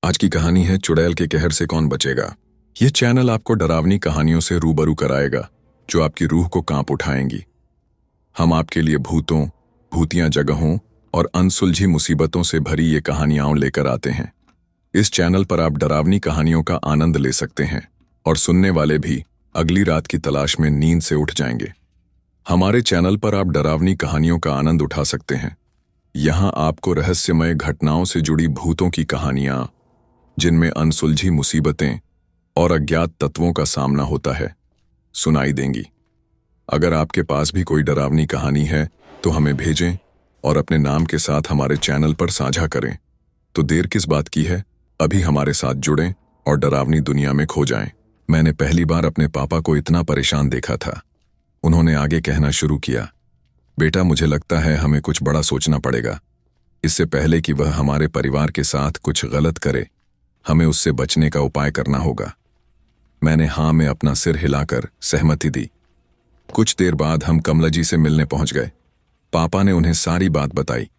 आज की कहानी है चुड़ैल के कहर से कौन बचेगा। यह चैनल आपको डरावनी कहानियों से रूबरू कराएगा जो आपकी रूह को कांप उठाएंगी। हम आपके लिए भूतों, भूतिया जगहों और अनसुलझी मुसीबतों से भरी ये कहानियां लेकर आते हैं। इस चैनल पर आप डरावनी कहानियों का आनंद ले सकते हैं और सुनने वाले भी अगली रात की तलाश में नींद से उठ जाएंगे। हमारे चैनल पर आप डरावनी कहानियों का आनंद उठा सकते हैं। यहाँ आपको रहस्यमय घटनाओं से जुड़ी भूतों की कहानियां, जिनमें अनसुलझी मुसीबतें और अज्ञात तत्वों का सामना होता है, सुनाई देंगी। अगर आपके पास भी कोई डरावनी कहानी है तो हमें भेजें और अपने नाम के साथ हमारे चैनल पर साझा करें। तो देर किस बात की है, अभी हमारे साथ जुड़ें और डरावनी दुनिया में खो जाएं। मैंने पहली बार अपने पापा को इतना परेशान देखा था। उन्होंने आगे कहना शुरू किया, बेटा मुझे लगता है हमें कुछ बड़ा सोचना पड़ेगा। इससे पहले कि वह हमारे परिवार के साथ कुछ गलत करे, हमें उससे बचने का उपाय करना होगा। मैंने हाँ में अपना सिर हिलाकर सहमति दी। कुछ देर बाद हम कमला जी से मिलने पहुंच गए। पापा ने उन्हें सारी बात बताई।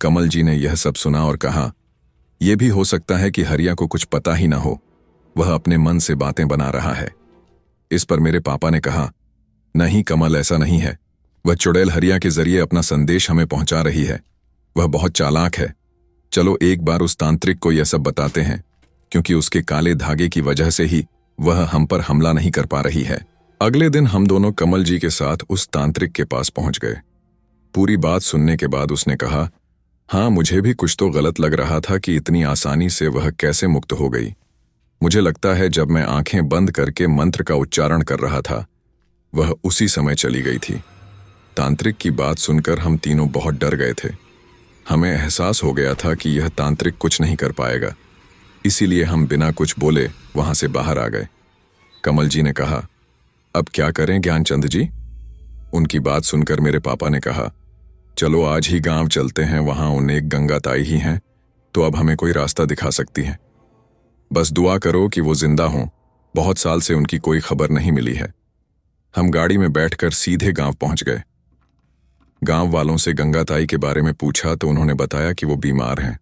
कमल जी ने यह सब सुना और कहा, यह भी हो सकता है कि हरिया को कुछ पता ही ना हो, वह अपने मन से बातें बना रहा है। इस पर मेरे पापा ने कहा, नहीं कमल, ऐसा नहीं है। वह चुड़ैल हरिया के जरिए अपना संदेश हमें पहुंचा रही है। वह बहुत चालाक है। चलो एक बार उस तांत्रिक को यह सब बताते हैं, क्योंकि उसके काले धागे की वजह से ही वह हम पर हमला नहीं कर पा रही है। अगले दिन हम दोनों कमल जी के साथ उस तांत्रिक के पास पहुंच गए। पूरी बात सुनने के बाद उसने कहा, हाँ मुझे भी कुछ तो गलत लग रहा था कि इतनी आसानी से वह कैसे मुक्त हो गई। मुझे लगता है जब मैं आंखें बंद करके मंत्र का उच्चारण कर रहा था, वह उसी समय चली गई थी। तांत्रिक की बात सुनकर हम तीनों बहुत डर गए थे। हमें एहसास हो गया था कि यह तांत्रिक कुछ नहीं कर पाएगा, इसीलिए हम बिना कुछ बोले वहां से बाहर आ गए। कमल जी ने कहा, अब क्या करें ज्ञानचंद जी? उनकी बात सुनकर मेरे पापा ने कहा, चलो आज ही गांव चलते हैं, वहां उन्हें एक गंगा ताई ही हैं, तो अब हमें कोई रास्ता दिखा सकती हैं। बस दुआ करो कि वो जिंदा हों, बहुत साल से उनकी कोई खबर नहीं मिली है। हम गाड़ी में बैठकर सीधे गांव पहुंच गए। गांव वालों से गंगा ताई के बारे में पूछा तो उन्होंने बताया कि वो बीमार हैं।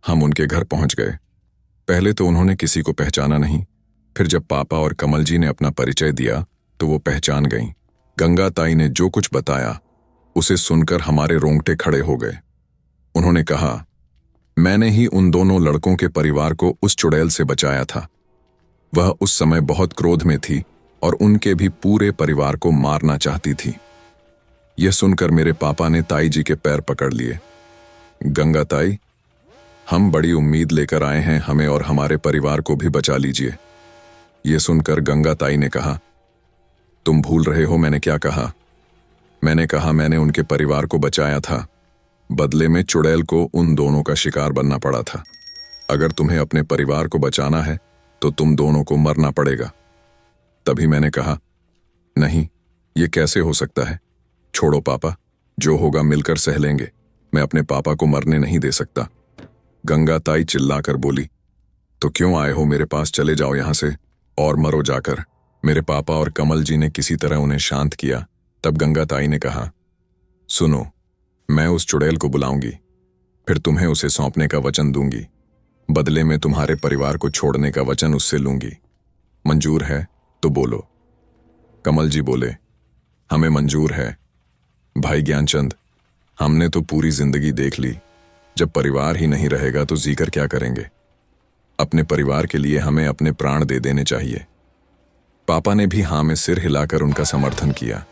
हम उनके घर पहुंच गए। पहले तो उन्होंने किसी को पहचाना नहीं, फिर जब पापा और कमल जी ने अपना परिचय दिया तो वो पहचान गईं। गंगा ताई ने जो कुछ बताया उसे सुनकर हमारे रोंगटे खड़े हो गए। उन्होंने कहा, मैंने ही उन दोनों लड़कों के परिवार को उस चुड़ैल से बचाया था। वह उस समय बहुत क्रोध में थी और उनके भी पूरे परिवार को मारना चाहती थी। यह सुनकर मेरे पापा ने ताई जी के पैर पकड़ लिए। गंगा ताई, हम बड़ी उम्मीद लेकर आए हैं, हमें और हमारे परिवार को भी बचा लीजिए। यह सुनकर गंगा ताई ने कहा, तुम भूल रहे हो मैंने क्या कहा। मैंने कहा मैंने उनके परिवार को बचाया था, बदले में चुड़ैल को उन दोनों का शिकार बनना पड़ा था। अगर तुम्हें अपने परिवार को बचाना है तो तुम दोनों को मरना पड़ेगा। तभी मैंने कहा, नहीं ये कैसे हो सकता है, छोड़ो पापा, जो होगा मिलकर सह लेंगे। मैं अपने पापा को मरने नहीं दे सकता। गंगा ताई चिल्लाकर बोली, तो क्यों आए हो मेरे पास, चले जाओ यहां से और मरो जाकर। मेरे पापा और कमल जी ने किसी तरह उन्हें शांत किया। तब गंगा ताई ने कहा, सुनो, मैं उस चुड़ैल को बुलाऊंगी, फिर तुम्हें उसे सौंपने का वचन दूंगी। बदले में तुम्हारे परिवार को छोड़ने का वचन उससे लूंगी। मंजूर है तो बोलो। कमल जी बोले, हमें मंजूर है। भाई ज्ञानचंद, हमने तो पूरी जिंदगी देख ली, जब परिवार ही नहीं रहेगा तो जीकर क्या करेंगे। अपने परिवार के लिए हमें अपने प्राण दे देने चाहिए। पापा ने भी हाँ में सिर हिलाकर उनका समर्थन किया।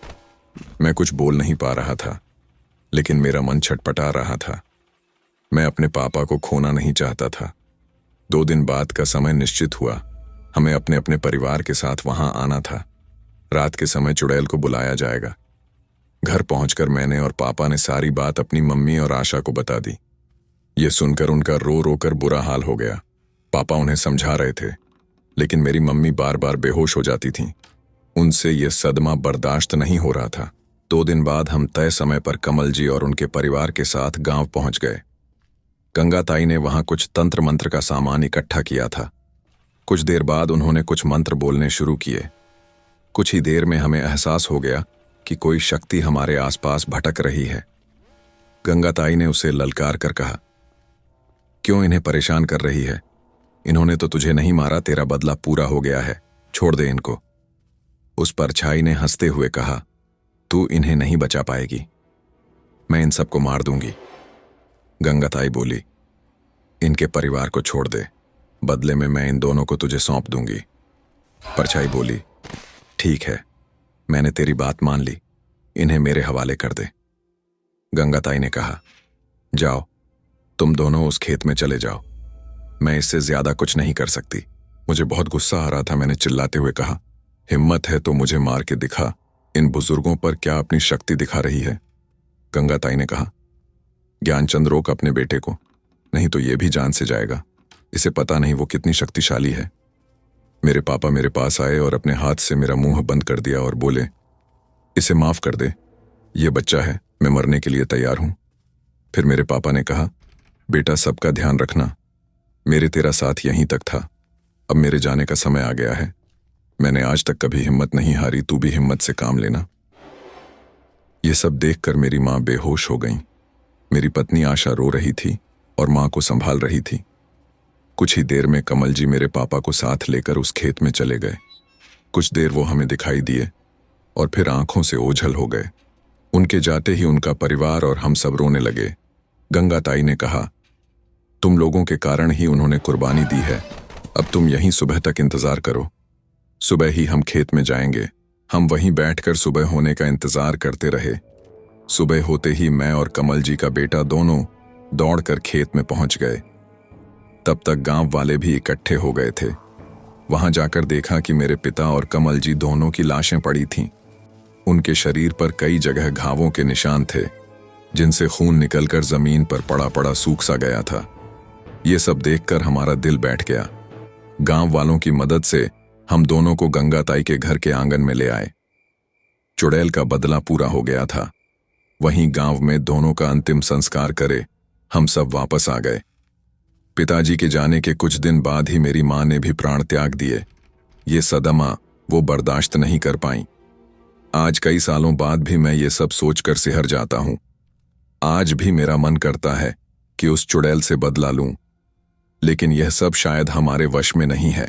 मैं कुछ बोल नहीं पा रहा था, लेकिन मेरा मन छटपटा रहा था। मैं अपने पापा को खोना नहीं चाहता था। 2 दिन बाद का समय निश्चित हुआ। हमें अपने अपने परिवार के साथ वहां आना था। रात के समय चुड़ैल को बुलाया जाएगा। घर पहुंचकर मैंने और पापा ने सारी बात अपनी मम्मी और आशा को बता दी। ये सुनकर उनका रो रो कर बुरा हाल हो गया। पापा उन्हें समझा रहे थे, लेकिन मेरी मम्मी बार बार बेहोश हो जाती थीं। उनसे यह सदमा बर्दाश्त नहीं हो रहा था। 2 दिन बाद हम तय समय पर कमल जी और उनके परिवार के साथ गांव पहुंच गए। गंगा ताई ने वहां कुछ तंत्र मंत्र का सामान इकट्ठा किया था। कुछ देर बाद उन्होंने कुछ मंत्र बोलने शुरू किए। कुछ ही देर में हमें एहसास हो गया कि कोई शक्ति हमारे आसपास भटक रही है। गंगा ताई ने उसे ललकार कर कहा, क्यों इन्हें परेशान कर रही है? इन्होंने तो तुझे नहीं मारा, तेरा बदला पूरा हो गया है, छोड़ दे इनको। उस परछाई ने हंसते हुए कहा, तू इन्हें नहीं बचा पाएगी, मैं इन सबको मार दूंगी। गंगाताई बोली, इनके परिवार को छोड़ दे, बदले में मैं इन दोनों को तुझे सौंप दूंगी। परछाई बोली, ठीक है, मैंने तेरी बात मान ली, इन्हें मेरे हवाले कर दे। गंगाताई ने कहा, जाओ, तुम दोनों उस खेत में चले जाओ, मैं इससे ज्यादा कुछ नहीं कर सकती। मुझे बहुत गुस्सा आ रहा था, मैंने चिल्लाते हुए कहा, हिम्मत है तो मुझे मार के दिखा, इन बुजुर्गों पर क्या अपनी शक्ति दिखा रही है। गंगाताई ने कहा, ज्ञानचंद रोक अपने बेटे को, नहीं तो ये भी जान से जाएगा, इसे पता नहीं वो कितनी शक्तिशाली है। मेरे पापा मेरे पास आए और अपने हाथ से मेरा मुंह बंद कर दिया और बोले, इसे माफ कर दे, ये बच्चा है, मैं मरने के लिए तैयार हूं। फिर मेरे पापा ने कहा, बेटा सबका ध्यान रखना, मेरे तेरा साथ यहीं तक था, अब मेरे जाने का समय आ गया है। मैंने आज तक कभी हिम्मत नहीं हारी, तू भी हिम्मत से काम लेना। ये सब देखकर मेरी मां बेहोश हो गई। मेरी पत्नी आशा रो रही थी और मां को संभाल रही थी। कुछ ही देर में कमल जी मेरे पापा को साथ लेकर उस खेत में चले गए। कुछ देर वो हमें दिखाई दिए और फिर आंखों से ओझल हो गए। उनके जाते ही उनका परिवार और हम सब रोने लगे। गंगाताई ने कहा, तुम लोगों के कारण ही उन्होंने कुर्बानी दी है, अब तुम यहीं सुबह तक इंतजार करो, सुबह ही हम खेत में जाएंगे। हम वहीं बैठकर सुबह होने का इंतजार करते रहे। सुबह होते ही मैं और कमल जी का बेटा दोनों दौड़कर खेत में पहुंच गए। तब तक गांव वाले भी इकट्ठे हो गए थे। वहां जाकर देखा कि मेरे पिता और कमल जी दोनों की लाशें पड़ी थीं। उनके शरीर पर कई जगह घावों के निशान थे, जिनसे खून निकलकर जमीन पर पड़ा पड़ा सूख सा गया था। ये सब देखकर हमारा दिल बैठ गया। गांव वालों की मदद से हम दोनों को गंगाताई के घर के आंगन में ले आए। चुड़ैल का बदला पूरा हो गया था। वहीं गांव में दोनों का अंतिम संस्कार करे हम सब वापस आ गए। पिताजी के जाने के कुछ दिन बाद ही मेरी मां ने भी प्राण त्याग दिए। ये सदमा वो बर्दाश्त नहीं कर पाई। आज कई सालों बाद भी मैं ये सब सोचकर सिहर जाता हूं। आज भी मेरा मन करता है कि उस चुड़ैल से बदला लूं, लेकिन यह सब शायद हमारे वश में नहीं है।